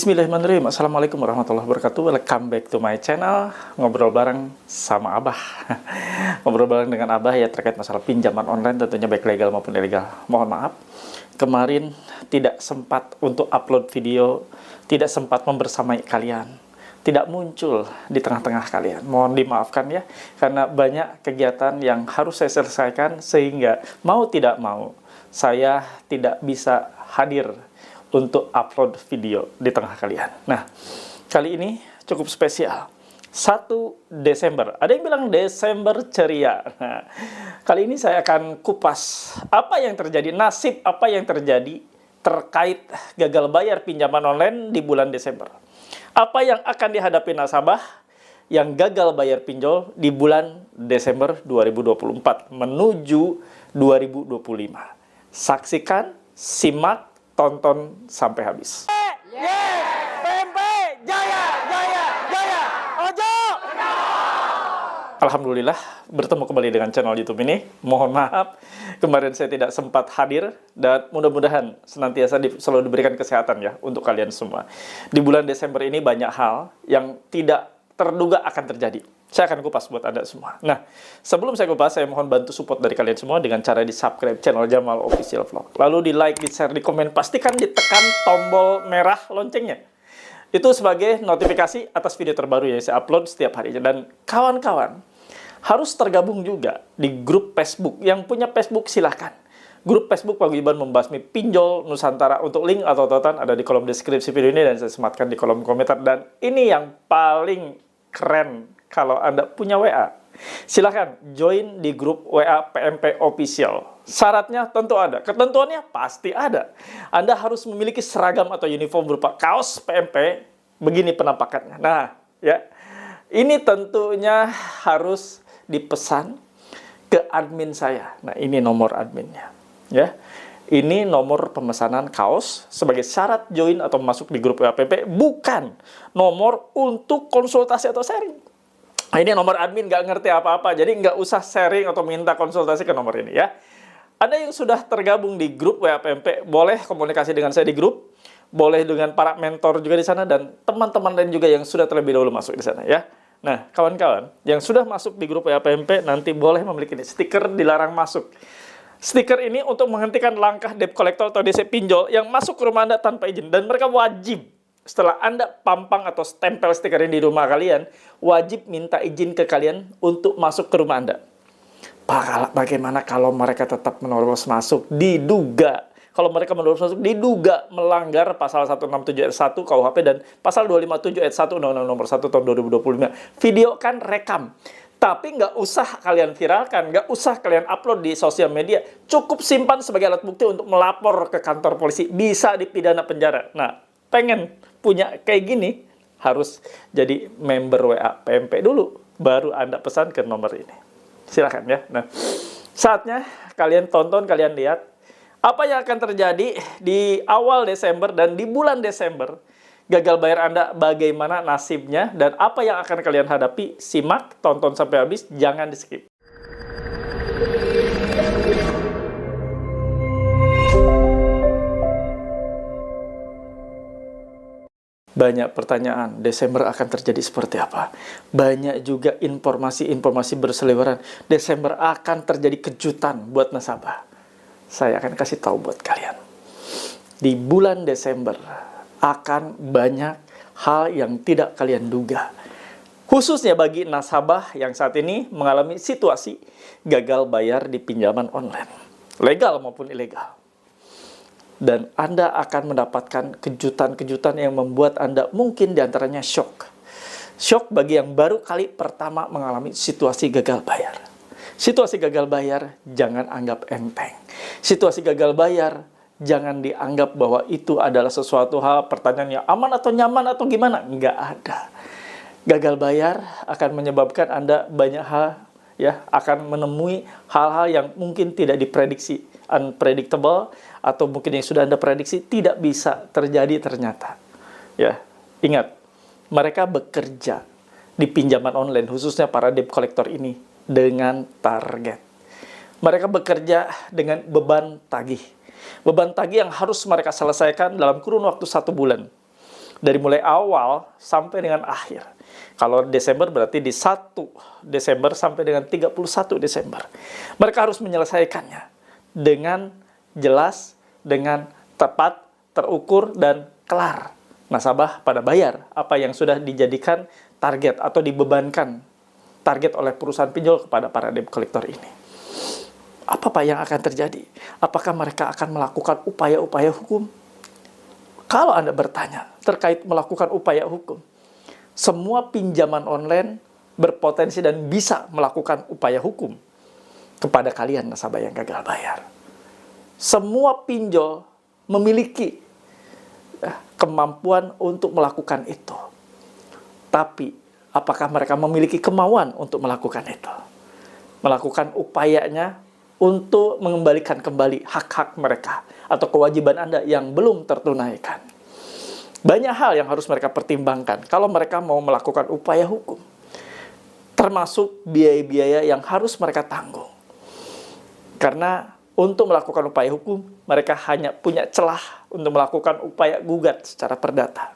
Bismillahirrahmanirrahim. Assalamualaikum warahmatullahi wabarakatuh. Welcome back to my channel. Ngobrol bareng sama Abah. Ngobrol bareng dengan Abah ya terkait masalah pinjaman online, tentunya baik legal maupun ilegal. Mohon maaf, kemarin tidak sempat untuk upload video, tidak sempat membersamai kalian, tidak muncul di tengah-tengah kalian. Mohon dimaafkan ya, karena banyak kegiatan yang harus saya selesaikan sehingga mau tidak mau saya tidak bisa hadir untuk upload video di tengah kalian. Nah, kali ini cukup spesial. 1 Desember. Ada yang bilang Desember ceria. Nah, kali ini saya akan kupas apa yang terjadi, nasib apa yang terjadi terkait gagal bayar pinjaman online di bulan Desember. Apa yang akan dihadapi nasabah yang gagal bayar pinjol di bulan Desember 2024 menuju 2025. Saksikan, simak, tonton sampai habis. PMP jaya jaya jaya ojo. Alhamdulillah bertemu kembali dengan channel YouTube ini. Mohon maaf kemarin saya tidak sempat hadir, dan mudah-mudahan senantiasa selalu diberikan kesehatan ya untuk kalian semua. Di bulan Desember ini banyak hal yang tidak terduga akan terjadi. Saya akan kupas buat Anda semua. Nah, sebelum saya kupas, saya mohon bantu support dari kalian semua dengan cara di-subscribe channel Jamal Official Vlog. Lalu di-like, di-share, di-komen. Pastikan ditekan tombol merah loncengnya. Itu sebagai notifikasi atas video terbaru yang saya upload setiap harinya. Dan kawan-kawan harus tergabung juga di grup Facebook. Yang punya Facebook silahkan. Grup Facebook Paguyuban Membasmi Pinjol Nusantara. Untuk link atau tautan ada di kolom deskripsi video ini dan saya sematkan di kolom komentar. Dan ini yang paling keren. Kalau Anda punya WA, silahkan join di grup WA PMP Official. Syaratnya tentu ada, ketentuannya pasti ada. Anda harus memiliki seragam atau uniform berupa kaos PMP, begini penampakannya. Nah, ya, ini tentunya harus dipesan ke admin saya. Nah, ini nomor adminnya, ya. Ini nomor pemesanan kaos sebagai syarat join atau masuk di grup WA PMP, bukan nomor untuk konsultasi atau sharing. Nah, ini nomor admin, nggak ngerti apa-apa, jadi nggak usah sharing atau minta konsultasi ke nomor ini ya. Ada yang sudah tergabung di grup WA PMP, boleh komunikasi dengan saya di grup, boleh dengan para mentor juga di sana, dan teman-teman lain juga yang sudah terlebih dahulu masuk di sana ya. Nah, kawan-kawan yang sudah masuk di grup WA PMP nanti boleh memiliki stiker dilarang masuk. Stiker ini untuk menghentikan langkah debt collector atau DC pinjol yang masuk ke rumah Anda tanpa izin, dan mereka wajib setelah Anda pampang atau stempel stiker ini di rumah kalian, wajib minta izin ke kalian untuk masuk ke rumah Anda. Bagaimana kalau mereka tetap menerobos masuk? Diduga. Kalau mereka menerobos masuk, diduga melanggar pasal 167 ayat 1 KUHP dan pasal 257 ayat 1 Undang-Undang Nomor 1 Tahun 2025. Video kan rekam. Tapi nggak usah kalian viralkan, nggak usah kalian upload di sosial media. Cukup simpan sebagai alat bukti untuk melapor ke kantor polisi. Bisa dipidana penjara. Nah, pengen punya kayak gini, harus jadi member WA PMP dulu, baru Anda pesan ke nomor ini. Silakan ya. Nah, saatnya kalian tonton, kalian lihat apa yang akan terjadi di awal Desember dan di bulan Desember. Gagal bayar Anda bagaimana nasibnya dan apa yang akan kalian hadapi. Simak, tonton sampai habis, jangan di-skip. Banyak pertanyaan, Desember akan terjadi seperti apa? Banyak juga informasi-informasi berseliweran. Desember akan terjadi kejutan buat nasabah. Saya akan kasih tahu buat kalian. Di bulan Desember akan banyak hal yang tidak kalian duga. Khususnya bagi nasabah yang saat ini mengalami situasi gagal bayar di pinjaman online. Legal maupun ilegal. Dan Anda akan mendapatkan kejutan-kejutan yang membuat Anda mungkin diantaranya shock. Shock bagi yang baru kali pertama mengalami situasi gagal bayar. Situasi gagal bayar jangan anggap enteng. Situasi gagal bayar jangan dianggap bahwa itu adalah sesuatu hal pertanyaannya aman atau nyaman atau gimana. Nggak ada. Gagal bayar akan menyebabkan Anda banyak hal ya, akan menemui hal-hal yang mungkin tidak diprediksi, unpredictable, atau mungkin yang sudah Anda prediksi tidak bisa terjadi ternyata. Ya, ingat, mereka bekerja di pinjaman online, khususnya para debt collector ini, dengan target. Mereka bekerja dengan beban tagih. Beban tagih yang harus mereka selesaikan dalam kurun waktu 1 bulan. Dari mulai awal sampai dengan akhir. Kalau Desember berarti di 1 Desember sampai dengan 31 Desember. Mereka harus menyelesaikannya dengan jelas, dengan tepat, terukur, dan kelar. Nasabah pada bayar apa yang sudah dijadikan target atau dibebankan target oleh perusahaan pinjol kepada para debt collector ini. Apa Pak yang akan terjadi? Apakah mereka akan melakukan upaya-upaya hukum? Kalau Anda bertanya terkait melakukan upaya hukum, semua pinjaman online berpotensi dan bisa melakukan upaya hukum kepada kalian nasabah yang gagal bayar. Semua pinjol memiliki kemampuan untuk melakukan itu. Tapi, apakah mereka memiliki kemauan untuk melakukan itu? Melakukan upayanya untuk mengembalikan kembali hak-hak mereka atau kewajiban Anda yang belum tertunaikan. Banyak hal yang harus mereka pertimbangkan kalau mereka mau melakukan upaya hukum. Termasuk biaya-biaya yang harus mereka tanggung. Karena untuk melakukan upaya hukum, mereka hanya punya celah untuk melakukan upaya gugat secara perdata.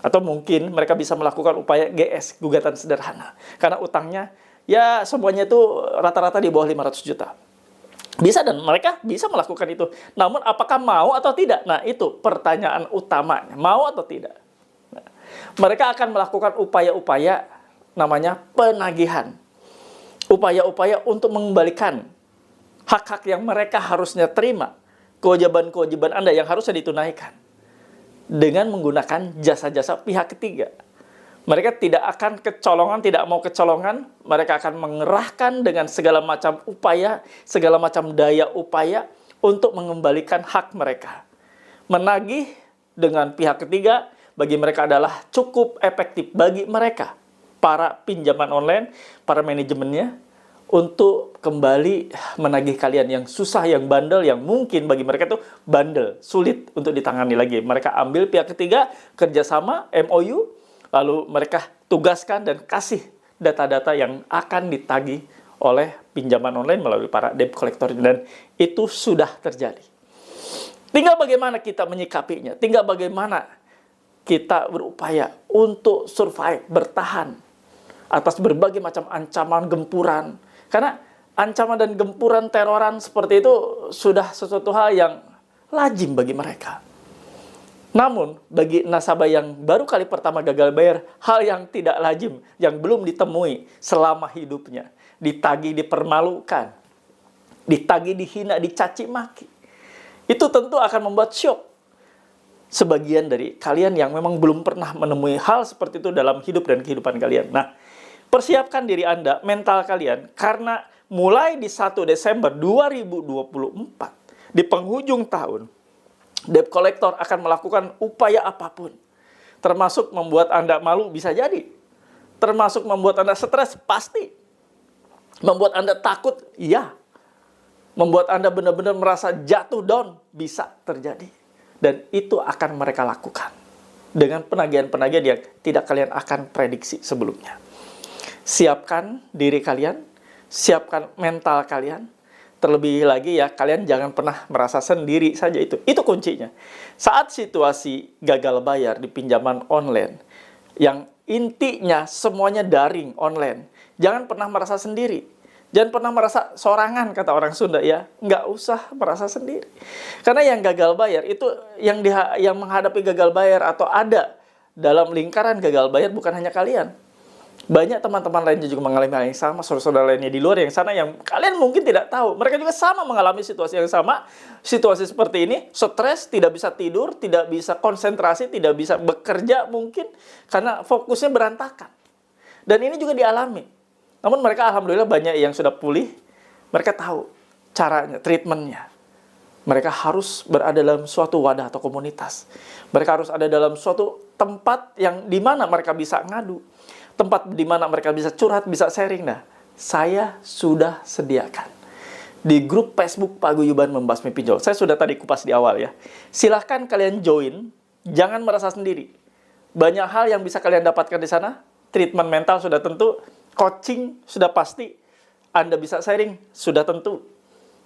Atau mungkin mereka bisa melakukan upaya GS, gugatan sederhana. Karena utangnya, ya semuanya itu rata-rata di bawah 500 juta. Bisa dan mereka bisa melakukan itu. Namun apakah mau atau tidak? Nah itu pertanyaan utamanya. Mau atau tidak? Nah, mereka akan melakukan upaya-upaya namanya penagihan. Upaya-upaya untuk mengembalikan hak-hak yang mereka harusnya terima. Kewajiban-kewajiban Anda yang harusnya ditunaikan. Dengan menggunakan jasa-jasa pihak ketiga. Mereka tidak akan kecolongan, tidak mau kecolongan. Mereka akan mengerahkan dengan segala macam upaya, segala macam daya upaya untuk mengembalikan hak mereka. Menagih dengan pihak ketiga bagi mereka adalah cukup efektif bagi mereka. Para pinjaman online, para manajemennya, untuk kembali menagih kalian yang susah, yang bandel, yang mungkin bagi mereka itu bandel, sulit untuk ditangani lagi. Mereka ambil pihak ketiga, kerjasama, MOU, lalu mereka tugaskan dan kasih data-data yang akan ditagih oleh pinjaman online melalui para debt collector. Dan itu sudah terjadi. Tinggal bagaimana kita menyikapinya. Tinggal bagaimana kita berupaya untuk survive, bertahan atas berbagai macam ancaman, gempuran. Karena ancaman dan gempuran teroran seperti itu sudah sesuatu hal yang lazim bagi mereka. Namun, bagi nasabah yang baru kali pertama gagal bayar, hal yang tidak lazim, yang belum ditemui selama hidupnya. Ditagih, dipermalukan. Ditagih, dihina, dicaci maki. Itu tentu akan membuat syok. Sebagian dari kalian yang memang belum pernah menemui hal seperti itu dalam hidup dan kehidupan kalian. Nah, persiapkan diri Anda, mental kalian, karena mulai di 1 Desember 2024, di penghujung tahun, debt collector akan melakukan upaya apapun. Termasuk membuat Anda malu, bisa jadi. Termasuk membuat Anda stres, pasti. Membuat Anda takut, iya. Membuat Anda benar-benar merasa jatuh down, bisa terjadi. Dan itu akan mereka lakukan. Dengan penagihan-penagihan yang tidak kalian akan prediksi sebelumnya. Siapkan diri kalian, siapkan mental kalian. Terlebih lagi ya, kalian jangan pernah merasa sendiri saja itu. Itu kuncinya. Saat situasi gagal bayar di pinjaman online, yang intinya semuanya daring online, jangan pernah merasa sendiri. Jangan pernah merasa sorangan, kata orang Sunda ya. Nggak usah merasa sendiri. Karena yang gagal bayar itu, yang menghadapi gagal bayar atau ada dalam lingkaran gagal bayar bukan hanya kalian. Banyak teman-teman lainnya juga mengalami hal yang sama, saudara-saudara lainnya di luar yang sana yang kalian mungkin tidak tahu. Mereka juga sama mengalami situasi yang sama. Situasi seperti ini, stres, tidak bisa tidur, tidak bisa konsentrasi, tidak bisa bekerja mungkin. Karena fokusnya berantakan. Dan ini juga dialami. Namun mereka alhamdulillah banyak yang sudah pulih. Mereka tahu caranya, treatmentnya. Mereka harus berada dalam suatu wadah atau komunitas. Mereka harus ada dalam suatu tempat yang dimana mereka bisa ngadu. Tempat di mana mereka bisa curhat, bisa sharing. Nah, saya sudah sediakan di grup Facebook Paguyuban Membasmi Pinjol. Saya sudah tadi kupas di awal ya. Silahkan kalian join, jangan merasa sendiri. Banyak hal yang bisa kalian dapatkan di sana. Treatment mental sudah tentu, coaching sudah pasti. Anda bisa sharing, sudah tentu.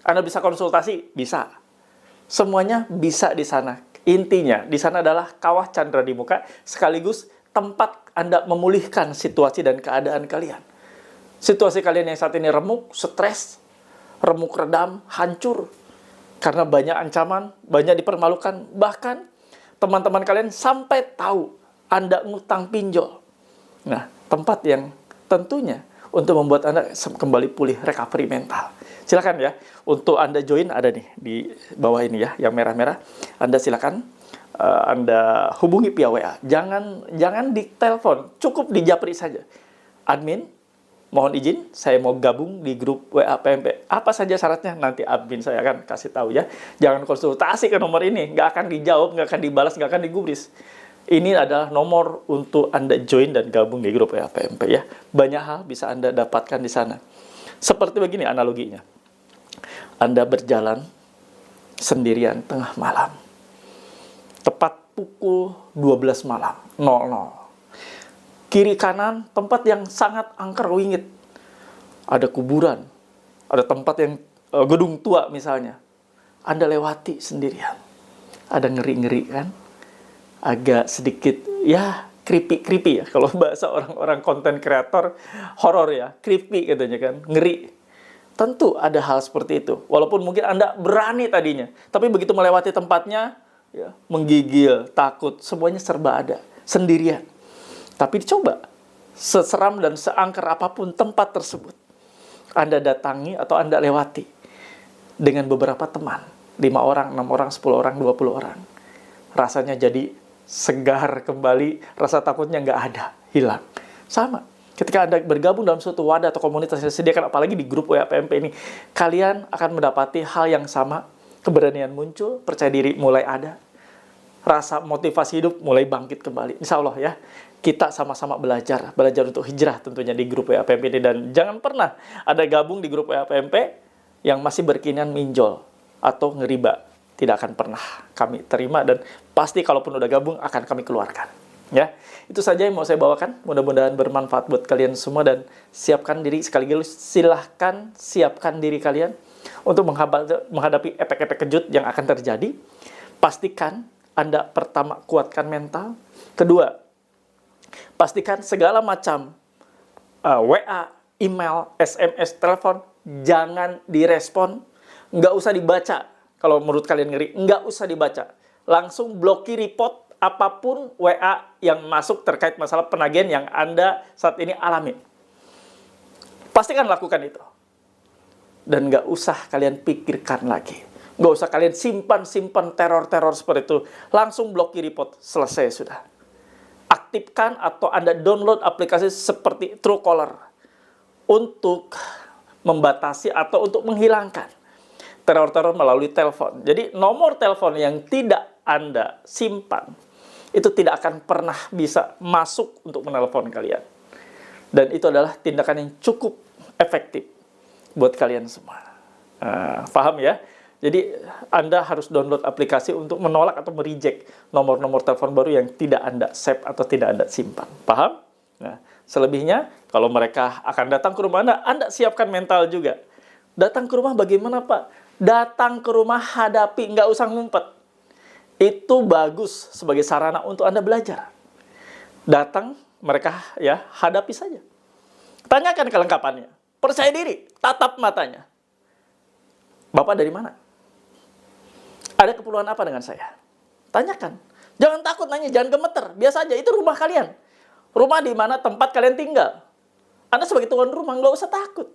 Anda bisa konsultasi, bisa. Semuanya bisa di sana. Intinya, di sana adalah kawah candra di muka, sekaligus tempat Anda memulihkan situasi dan keadaan kalian. Situasi kalian yang saat ini remuk, stres, remuk redam, hancur, karena banyak ancaman, banyak dipermalukan, bahkan teman-teman kalian sampai tahu Anda ngutang pinjol. Nah, tempat yang tentunya untuk membuat Anda kembali pulih, recovery mental. Silakan ya, untuk Anda join ada nih di bawah ini ya, yang merah-merah. Anda silakan, Anda hubungi via WA. Jangan di telepon, cukup di japri saja. Admin, mohon izin, saya mau gabung di grup WA PMP. Apa saja syaratnya? Nanti admin saya akan kasih tahu ya. Jangan konsultasi ke nomor ini, nggak akan dijawab, nggak akan dibalas, nggak akan digubris. Ini adalah nomor untuk Anda join dan gabung di grup WA PMP ya. Banyak hal bisa Anda dapatkan di sana. Seperti begini analoginya. Anda berjalan sendirian tengah malam. Tepat pukul 12 malam, 00. Kiri kanan tempat yang sangat angker wingit. Ada kuburan, ada tempat yang gedung tua misalnya. Anda lewati sendirian. Ada ngeri-ngeri kan? Agak sedikit ya creepy ya, kalau bahasa orang-orang konten kreator horor ya, creepy katanya kan, ngeri. Tentu ada hal seperti itu, walaupun mungkin Anda berani tadinya, tapi begitu melewati tempatnya ya, menggigil, takut, semuanya serba ada, sendirian. Tapi dicoba, seseram dan seangker apapun tempat tersebut, Anda datangi atau Anda lewati dengan beberapa teman, 5 orang, 6 orang, 10 orang, 20 orang. Rasanya jadi segar kembali, rasa takutnya nggak ada, hilang. Sama, ketika Anda bergabung dalam suatu wadah atau komunitas yang disediakan, apalagi di grup WA PMP ini, kalian akan mendapati hal yang sama, keberanian muncul, percaya diri mulai ada, rasa motivasi hidup mulai bangkit kembali. Insya Allah ya, kita sama-sama belajar untuk hijrah tentunya di grup WA PMP ini. Dan jangan pernah ada gabung di grup WA PMP yang masih berkeinginan minjol atau ngeriba. Tidak akan pernah kami terima, dan pasti kalaupun udah gabung akan kami keluarkan. Ya, itu saja yang mau saya bawakan. Mudah-mudahan bermanfaat buat kalian semua, dan siapkan diri sekaligus, silahkan siapkan diri kalian untuk menghadapi efek-efek kejut yang akan terjadi. Pastikan Anda pertama kuatkan mental, kedua pastikan segala macam WA, email, SMS, telepon jangan direspon, nggak usah dibaca. Kalau menurut kalian ngeri, nggak usah dibaca. Langsung blokir, report apapun WA yang masuk terkait masalah penagihan yang Anda saat ini alami. Pastikan lakukan itu. Dan nggak usah kalian pikirkan lagi. Nggak usah kalian simpan teror-teror seperti itu. Langsung blokir, report, selesai sudah. Aktifkan atau Anda download aplikasi seperti Truecaller untuk membatasi atau untuk menghilangkan teror-teror melalui telepon. Jadi nomor telepon yang tidak Anda simpan itu tidak akan pernah bisa masuk untuk menelpon kalian. Dan itu adalah tindakan yang cukup efektif buat kalian semua. Paham ya? Jadi Anda harus download aplikasi untuk menolak atau mereject nomor-nomor telepon baru yang tidak Anda save atau tidak Anda simpan. Paham? Nah, selebihnya kalau mereka akan datang ke rumah Anda siapkan mental juga. Datang ke rumah bagaimana Pak? Datang ke rumah hadapi, nggak usah ngumpet. Itu bagus sebagai sarana untuk Anda belajar. Datang, mereka ya hadapi saja. Tanyakan kelengkapannya. Percaya diri, tatap matanya. Bapak dari mana? Ada keperluan apa dengan saya? Tanyakan. Jangan takut nanya, jangan gemeter. Biasa aja, itu rumah kalian. Rumah di mana tempat kalian tinggal. Anda sebagai tuan rumah nggak usah takut.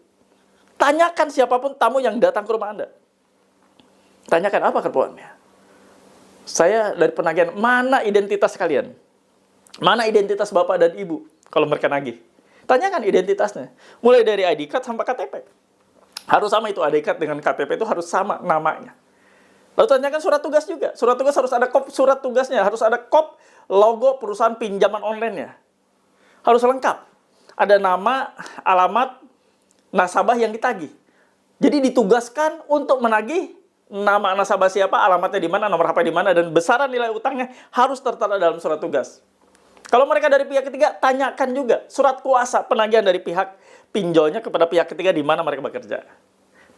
Tanyakan siapapun tamu yang datang ke rumah Anda. Tanyakan apa keperluannya. Saya dari penagihan, mana identitas kalian? Mana identitas bapak dan ibu kalau mereka nagih? Tanyakan identitasnya. Mulai dari ID card sampai KTP. Harus sama itu, ID card dengan KTP itu harus sama namanya. Lalu tanyakan surat tugas juga. Surat tugas harus ada kop surat tugasnya, harus ada kop logo perusahaan pinjaman online-nya. Harus lengkap. Ada nama, alamat, nasabah yang ditagih. Jadi ditugaskan untuk menagih, nama nasabah siapa, alamatnya di mana, nomor HP di mana, dan besaran nilai utangnya harus tertera dalam surat tugas. Kalau mereka dari pihak ketiga, tanyakan juga surat kuasa penagihan dari pihak pinjolnya kepada pihak ketiga di mana mereka bekerja.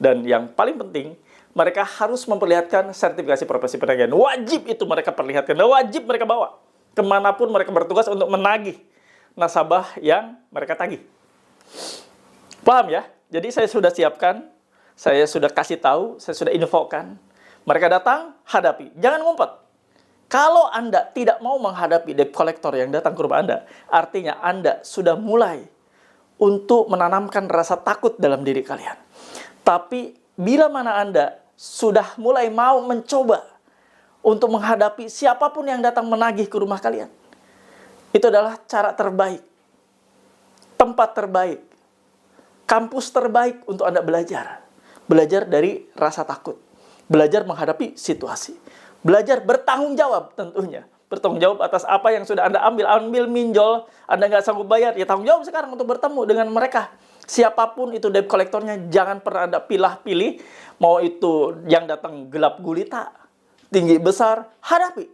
Dan yang paling penting, mereka harus memperlihatkan sertifikasi profesi penagihan. Wajib itu mereka perlihatkan, dan wajib mereka bawa kemanapun mereka bertugas untuk menagih nasabah yang mereka tagih. Paham ya? Jadi saya sudah siapkan, saya sudah kasih tahu, saya sudah infokan. Mereka datang, hadapi. Jangan ngumpet. Kalau Anda tidak mau menghadapi debt collector yang datang ke rumah Anda, artinya Anda sudah mulai untuk menanamkan rasa takut dalam diri kalian. Tapi bila mana Anda sudah mulai mau mencoba untuk menghadapi siapapun yang datang menagih ke rumah kalian, itu adalah cara terbaik, tempat terbaik, kampus terbaik untuk Anda belajar. Belajar dari rasa takut, belajar menghadapi situasi, belajar bertanggung jawab tentunya. Bertanggung jawab atas apa yang sudah Anda ambil minjol, Anda nggak sanggup bayar, ya tanggung jawab sekarang untuk bertemu dengan mereka. Siapapun itu debt kolektornya, jangan pernah Anda pilih-pilih, mau itu yang datang gelap gulita, tinggi besar, hadapi.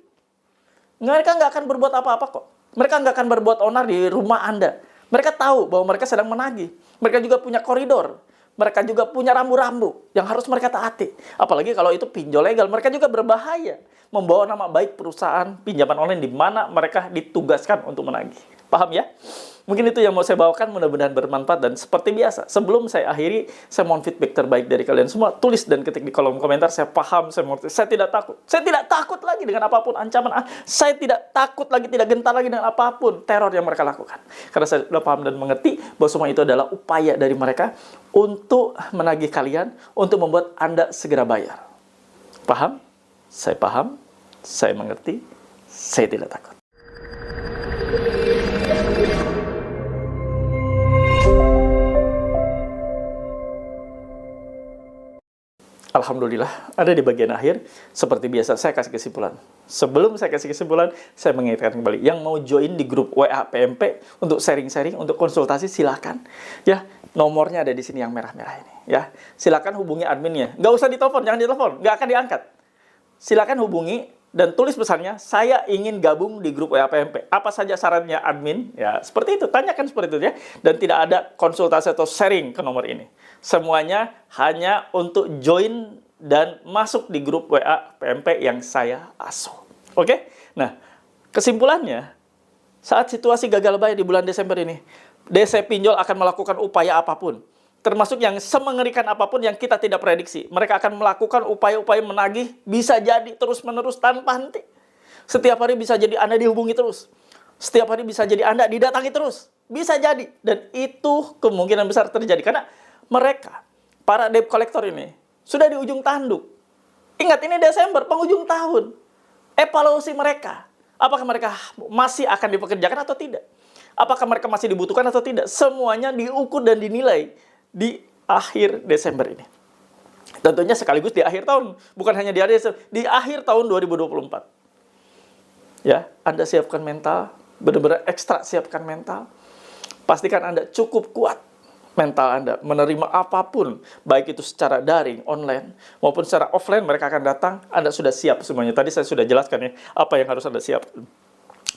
Mereka nggak akan berbuat apa-apa kok. Mereka nggak akan berbuat onar di rumah Anda. Mereka tahu bahwa mereka sedang menagih. Mereka juga punya koridor. Mereka juga punya rambu-rambu yang harus mereka taati. Apalagi kalau itu pinjol legal, mereka juga berbahaya. Membawa nama baik perusahaan pinjaman online di mana mereka ditugaskan untuk menagih. Paham ya? Mungkin itu yang mau saya bawakan, mudah-mudahan bermanfaat. Dan seperti biasa, sebelum saya akhiri, saya mohon feedback terbaik dari kalian semua. Tulis dan ketik di kolom komentar, saya paham, saya mengerti, saya tidak takut. Saya tidak takut lagi dengan apapun ancaman. Saya tidak takut lagi, tidak gentar lagi dengan apapun teror yang mereka lakukan. Karena saya sudah paham dan mengerti bahwa semua itu adalah upaya dari mereka untuk menagih kalian, untuk membuat Anda segera bayar. Paham? Saya mengerti, saya tidak takut. Alhamdulillah, ada di bagian akhir. Seperti biasa, saya kasih kesimpulan. Sebelum saya kasih kesimpulan, saya mengingatkan kembali. Yang mau join di grup WA PMP untuk sharing-sharing, untuk konsultasi, silakan. Ya, nomornya ada di sini yang merah-merah ini. Ya, silakan hubungi adminnya. Nggak usah ditelepon, jangan ditelepon, nggak akan diangkat. Silakan hubungi dan tulis pesannya, saya ingin gabung di grup WA PMP. Apa saja syaratnya admin? Ya, seperti itu. Tanyakan seperti itu ya. Dan tidak ada konsultasi atau sharing ke nomor ini. Semuanya hanya untuk join dan masuk di grup WA PMP yang saya asuh. Oke? Nah, kesimpulannya, saat situasi gagal bayar di bulan Desember ini, DC Pinjol akan melakukan upaya apapun. Termasuk yang semengerikan apapun yang kita tidak prediksi. Mereka akan melakukan upaya-upaya menagih, bisa jadi terus-menerus tanpa henti. Setiap hari bisa jadi Anda dihubungi terus. Setiap hari bisa jadi Anda didatangi terus. Bisa jadi. Dan itu kemungkinan besar terjadi. Karena mereka, para debt collector ini, sudah di ujung tanduk. Ingat, ini Desember, penghujung tahun. Evaluasi mereka. Apakah mereka masih akan dipekerjakan atau tidak? Apakah mereka masih dibutuhkan atau tidak? Semuanya diukur dan dinilai di akhir Desember ini. Tentunya sekaligus di akhir tahun. Bukan hanya di akhir Desember, di akhir tahun 2024. Ya, Anda siapkan mental, benar-benar ekstra siapkan mental. Pastikan Anda cukup kuat mental Anda menerima apapun, baik itu secara daring, online, maupun secara offline mereka akan datang. Anda sudah siap semuanya. Tadi saya sudah jelaskan ya, apa yang harus Anda siapkan.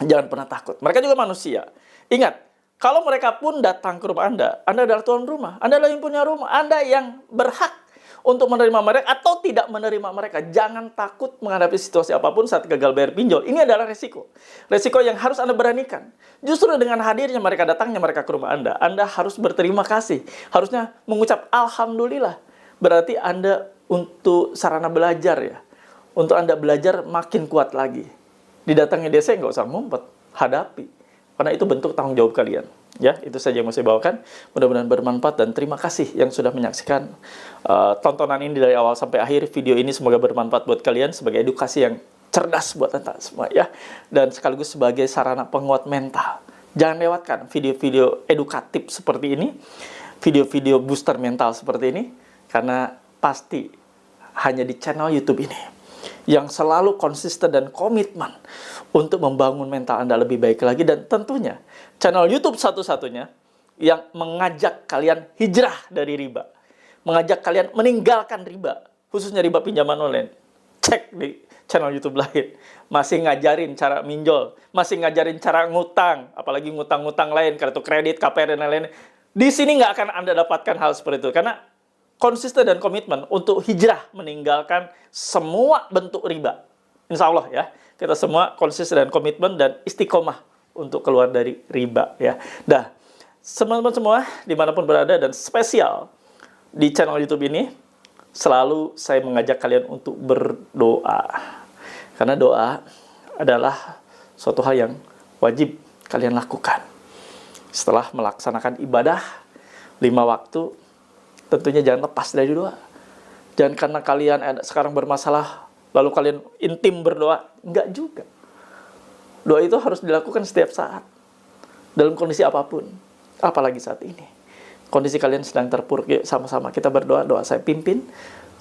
Jangan pernah takut. Mereka juga manusia. Ingat, kalau mereka pun datang ke rumah Anda adalah tuan rumah, Anda adalah yang punya rumah, Anda yang berhak untuk menerima mereka atau tidak menerima mereka. Jangan takut menghadapi situasi apapun saat gagal bayar pinjol. Ini adalah resiko. Resiko yang harus Anda beranikan. Justru dengan hadirnya mereka, datangnya mereka ke rumah Anda harus berterima kasih. Harusnya mengucap Alhamdulillah. Berarti Anda untuk sarana belajar ya. Untuk Anda belajar makin kuat lagi. Didatangi DC nggak usah ngumpet, hadapi. Karena itu bentuk tanggung jawab kalian. Ya, itu saja yang mau saya bawakan. Mudah-mudahan bermanfaat dan terima kasih yang sudah menyaksikan tontonan ini dari awal sampai akhir. Video ini semoga bermanfaat buat kalian sebagai edukasi yang cerdas buat Anda semua ya. Dan sekaligus sebagai sarana penguat mental. Jangan lewatkan video-video edukatif seperti ini, video-video booster mental seperti ini, karena pasti hanya di channel YouTube ini yang selalu konsisten dan komitmen untuk membangun mental Anda lebih baik lagi. Dan tentunya channel YouTube satu-satunya yang mengajak kalian hijrah dari riba, mengajak kalian meninggalkan riba, khususnya riba pinjaman online. Cek di channel YouTube lain, masih ngajarin cara minjol, masih ngajarin cara ngutang, apalagi ngutang-ngutang lain, kartu kredit, KPR dan lain-lain. Di sini nggak akan Anda dapatkan hal seperti itu, karena konsisten dan komitmen untuk hijrah meninggalkan semua bentuk riba. Insya Allah ya, kita semua konsisten dan komitmen dan istiqomah untuk keluar dari riba ya. Dah, teman-teman semua dimanapun berada dan spesial di channel YouTube ini, selalu saya mengajak kalian untuk berdoa. Karena doa adalah suatu hal yang wajib kalian lakukan. Setelah melaksanakan ibadah 5 waktu, tentunya jangan lepas dari doa. Jangan karena kalian sekarang bermasalah, lalu kalian intim berdoa. Enggak juga. Doa itu harus dilakukan setiap saat, dalam kondisi apapun. Apalagi saat ini. Kondisi kalian sedang terpuruk, yuk sama-sama kita berdoa. Doa saya pimpin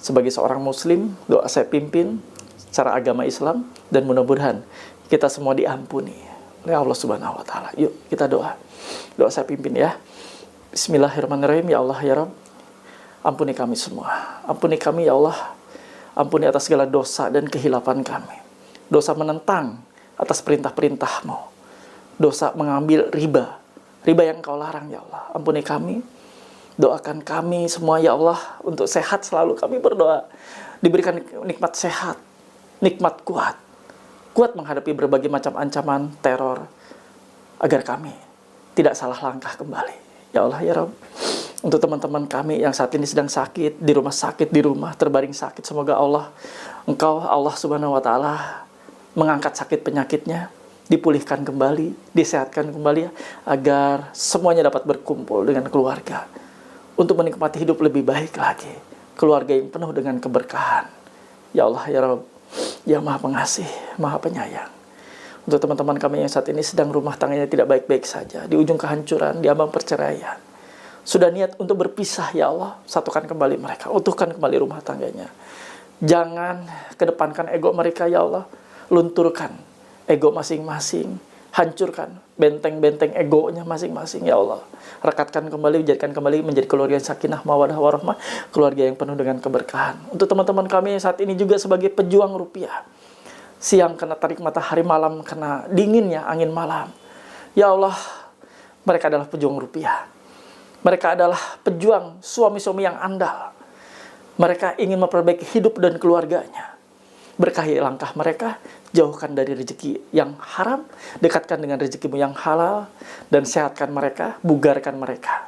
sebagai seorang muslim, doa saya pimpin secara agama Islam, dan mudah-mudahan kita semua diampuni oleh Allah Subhanahu wa Ta'ala. Yuk kita doa. Doa saya pimpin ya. Bismillahirrahmanirrahim. Ya Allah ya Rabb, ampuni kami semua. Ampuni kami ya Allah. Ampuni atas segala dosa dan kehilapan kami. Dosa menentang atas perintah-perintah-Mu. Dosa mengambil riba. Riba yang Kau larang ya Allah. Ampuni kami. Doakan kami semua ya Allah untuk sehat selalu. Kami berdoa diberikan nikmat sehat, nikmat kuat. Kuat menghadapi berbagai macam ancaman, teror. Agar kami tidak salah langkah kembali. Ya Allah ya Rabb. Untuk teman-teman kami yang saat ini sedang sakit, di rumah, terbaring sakit. Semoga Engkau Allah Subhanahu wa Ta'ala mengangkat sakit penyakitnya, dipulihkan kembali, disehatkan kembali, agar semuanya dapat berkumpul dengan keluarga untuk menikmati hidup lebih baik lagi. Keluarga yang penuh dengan keberkahan. Ya Allah ya Rabb, ya Maha Pengasih, Maha Penyayang. Untuk teman-teman kami yang saat ini sedang rumah tangganya tidak baik-baik saja, di ujung kehancuran, di ambang perceraian, sudah niat untuk berpisah, ya Allah, satukan kembali mereka, utuhkan kembali rumah tangganya. Jangan kedepankan ego mereka, ya Allah. Lunturkan ego masing-masing, hancurkan benteng-benteng egonya masing-masing, ya Allah. Rekatkan kembali, jadikan kembali menjadi keluarga yang sakinah, mawadah, warahmah, keluarga yang penuh dengan keberkahan. Untuk teman-teman kami yang saat ini juga sebagai pejuang rupiah, siang kena tarik matahari, malam kena dinginnya angin malam. Ya Allah, mereka adalah pejuang rupiah. Mereka adalah pejuang suami-suami yang andal. Mereka ingin memperbaiki hidup dan keluarganya. Berkahi langkah mereka, jauhkan dari rezeki yang haram, dekatkan dengan rezekimu yang halal, dan sehatkan mereka, bugarkan mereka.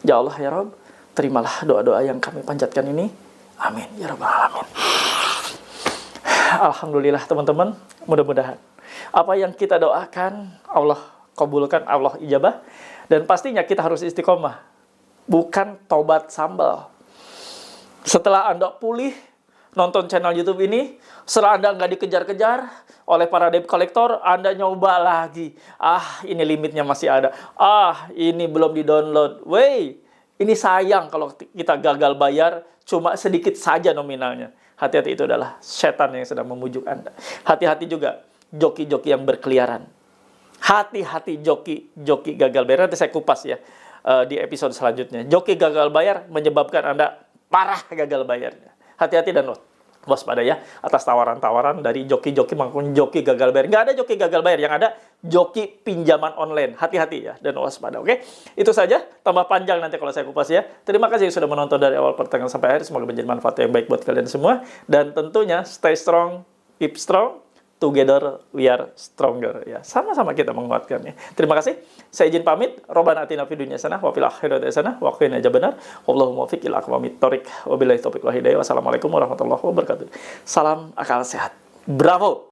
Ya Allah ya Rabb, terimalah doa-doa yang kami panjatkan ini. Amin ya Rabbal Alamin. Alhamdulillah teman-teman, mudah-mudahan apa yang kita doakan Allah kabulkan, Allah ijabah. Dan pastinya kita harus istiqomah, bukan tobat sambal. Setelah Anda pulih nonton channel YouTube ini, setelah Anda nggak dikejar-kejar oleh para debt collector, Anda nyoba lagi. Ini limitnya masih ada. Ini belum di-download. Ini sayang kalau kita gagal bayar cuma sedikit saja nominalnya. Hati-hati, itu adalah setan yang sedang memujuk Anda. Hati-hati juga joki-joki yang berkeliaran. Hati-hati joki gagal bayar. Nanti saya kupas ya di episode selanjutnya. Joki gagal bayar menyebabkan Anda parah gagal bayarnya. Hati-hati dan waspada ya atas tawaran-tawaran dari joki-joki maupun joki gagal bayar. Nggak ada joki gagal bayar, yang ada joki pinjaman online. Hati-hati ya dan waspada. Oke, itu saja. Tambah panjang nanti kalau saya kupas ya. Terima kasih sudah menonton dari awal pertengahan sampai akhir. Semoga menjadi manfaat yang baik buat kalian semua. Dan tentunya stay strong, keep strong. Together we are stronger ya. Sama-sama kita menguatkan ya. Terima kasih. Saya izin pamit. Robbana atina fid dunya hasanah wa fil akhirati hasanah wa qina adzabannar. Wallahu muwaffiq ila aqwamit thoriq. Wabillahi taufiq wal hidayah. Wassalamualaikum warahmatullahi wabarakatuh. Salam akal sehat. Bravo.